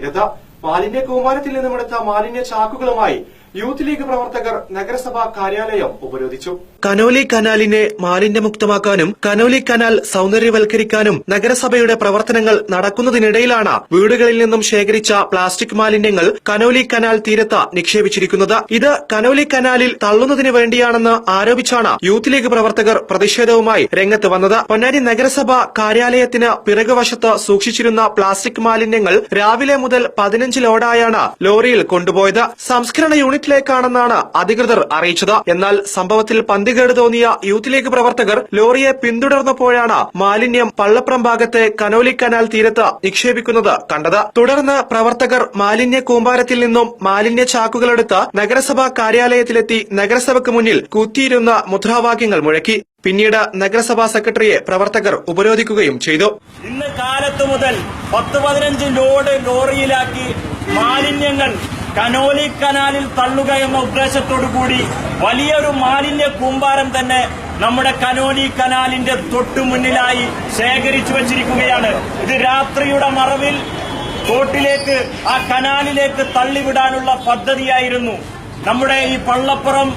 വീണത്. മാലിന്യ കൂമ്പാരത്തിൽ നിന്നുമെടുത്ത മാലിന്യ ചാക്കുകളുമായി യൂത്ത് ലീഗ് പ്രവർത്തകർ നഗരസഭാ കാര്യാലയം ഉപരോധിച്ചു. കനോലി കനാലിനെ മാലിന്യമുക്തമാക്കാനും കനോലി കനാൽ സൌന്ദര്യവൽക്കരിക്കാനും നഗരസഭയുടെ പ്രവർത്തനങ്ങൾ നടക്കുന്നതിനിടയിലാണ് വീടുകളിൽ നിന്നും ശേഖരിച്ച പ്ലാസ്റ്റിക് മാലിന്യങ്ങൾ കനോലി കനാൽ തീരത്ത് നിക്ഷേപിച്ചിരിക്കുന്നത്. ഇത് കനോലി കനാലിൽ തള്ളുന്നതിന് വേണ്ടിയാണെന്ന് ആരോപിച്ചാണ് യൂത്ത് ലീഗ് പ്രവർത്തകർ പ്രതിഷേധവുമായി രംഗത്ത് വന്നത്. പൊന്നാനി നഗരസഭ കാര്യാലയത്തിന് പിറകുവശത്ത് സൂക്ഷിച്ചിരുന്ന പ്ലാസ്റ്റിക് മാലിന്യങ്ങൾ രാവിലെ മുതൽ 15 ലോഡായാണ് ലോറിയിൽ കൊണ്ടുപോയത്. സംസ്കരണ യൂണിറ്റിലേക്കാണെന്നാണ് അധികൃതർ അറിയിച്ചത്. എന്നാൽ സംഭവത്തിൽ പന്തികേട് തോന്നിയ യൂത്ത് ലീഗ് പ്രവർത്തകർ ലോറിയെ പിന്തുടർന്നപ്പോഴാണ് മാലിന്യം പള്ളപ്രം ഭാഗത്തെ കനോലി കനാൽ തീരത്ത് നിക്ഷേപിക്കുന്നത് കണ്ടത്. തുടർന്ന് പ്രവർത്തകർ മാലിന്യ കൂമ്പാരത്തിൽ നിന്നും മാലിന്യ ചാക്കുകളെടുത്ത് നഗരസഭാ കാര്യാലയത്തിലെത്തി നഗരസഭയ്ക്ക് മുന്നിൽ കുത്തിയിരുന്ന മുദ്രാവാക്യങ്ങൾ മുഴക്കി. പിന്നീട് നഗരസഭാ സെക്രട്ടറിയെ പ്രവർത്തകർ ഉപരോധിക്കുകയും ചെയ്തു. ഇന്ന് കാലത്തു മുതൽ 10-15 ലോഡ് ലോറിയിലാക്കി മാലിന്യങ്ങൾ കനോലി കനാലിൽ തള്ളുക എന്ന ഉദ്ദേശത്തോടുകൂടി വലിയൊരു മാലിന്യ കൂമ്പാരം തന്നെ നമ്മുടെ കനോലി കനാലിന്റെ തൊട്ടുമുന്നിലായി ശേഖരിച്ചു വച്ചിരിക്കുകയാണ്. ഇത് രാത്രിയുടെ മറവിൽ തോട്ടിലേക്ക് ആ കനാലിലേക്ക് തള്ളിവിടാനുള്ള പദ്ധതിയായിരുന്നു. നമ്മുടെ ഈ പള്ളപ്പുറം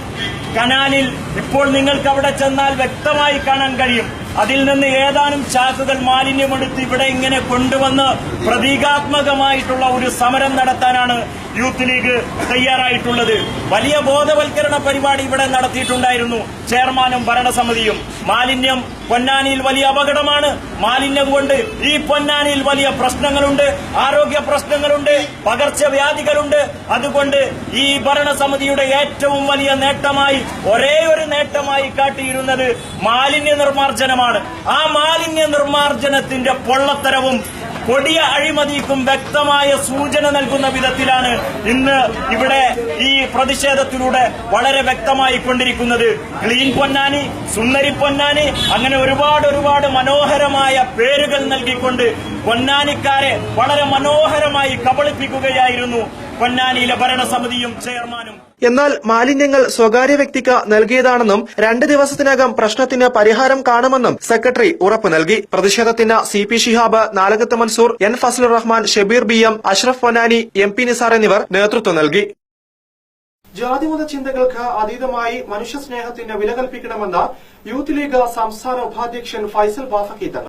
കനാലിൽ ഇപ്പോൾ നിങ്ങൾക്ക് അവിടെ ചെന്നാൽ വ്യക്തമായി കാണാൻ കഴിയും. അതിൽ നിന്ന് ഏതാനും ചാക്കുകൾ മാലിന്യമെടുത്ത് ഇവിടെ ഇങ്ങനെ കൊണ്ടുവന്ന് പ്രതീകാത്മകമായിട്ടുള്ള ഒരു സമരം നടത്താനാണ് യൂത്ത് ലീഗ് തയ്യാറായിട്ടുള്ളത്. വലിയ ബോധവൽക്കരണ പരിപാടി ഇവിടെ നടത്തിയിട്ടുണ്ടായിരുന്നു ചെയർമാനും ഭരണസമിതിയും. മാലിന്യം പൊന്നാനിയിൽ വലിയ അപകടമാണ്. മാലിന്യം കൊണ്ട് ഈ പൊന്നാനിയിൽ വലിയ പ്രശ്നങ്ങളുണ്ട്, ആരോഗ്യ പ്രശ്നങ്ങളുണ്ട്, പകർച്ചവ്യാധികളുണ്ട്. അതുകൊണ്ട് ഈ ഭരണസമിതിയുടെ ഏറ്റവും വലിയ നേട്ടമായി ഒരേ ഒരു നേട്ടമായി കാട്ടിയിരുന്നത് മാലിന്യ നിർമ്മാർജ്ജനമാണ്. ആ മാലിന്യ നിർമ്മാർജ്ജനത്തിന്റെ പൊള്ളത്തരവും കൊടിയ അഴിമതിക്കും വ്യക്തമായ സൂചന നൽകുന്ന വിധത്തിലാണ് ഇന്ന് ഇവിടെ ഈ പ്രതിഷേധത്തിലൂടെ വളരെ വ്യക്തമായി കൊണ്ടിരിക്കുന്നത്. ക്ലീൻ പൊന്നാനി, സുന്ദരി പൊന്നാനി, അങ്ങനെ ഒരുപാട് മനോഹരമായ പേരുകൾ നൽകിക്കൊണ്ട് പൊന്നാനിക്കാരെ വളരെ മനോഹരമായി കബളിപ്പിക്കുകയായിരുന്നു പൊന്നാനിയിലെ ഭരണസമിതിയും ചെയർമാനും. എന്നാൽ മാലിന്യങ്ങൾ സ്വകാര്യ വ്യക്തിക്ക് നൽകിയതാണെന്നും 2 ദിവസത്തിനകം പ്രശ്നത്തിന് പരിഹാരം കാണുമെന്നും സെക്രട്ടറി ഉറപ്പു നൽകി. പ്രതിഷേധത്തിന് CP Shihab, Nalakath Mansoor, N Fazlur Rahman, Shabeer BM, Ashraf Ponnani, MP Nisar എന്നിവർ നേതൃത്വം നൽകി. ജാതിമത ചിന്തകൾക്ക് അതീതമായി മനുഷ്യസ്നേഹത്തിന് വില കൽപ്പിക്കണമെന്ന് യൂത്ത് ലീഗ് സംസ്ഥാന ഉപാധ്യക്ഷൻ ഫൈസൽ ബാഫക്കി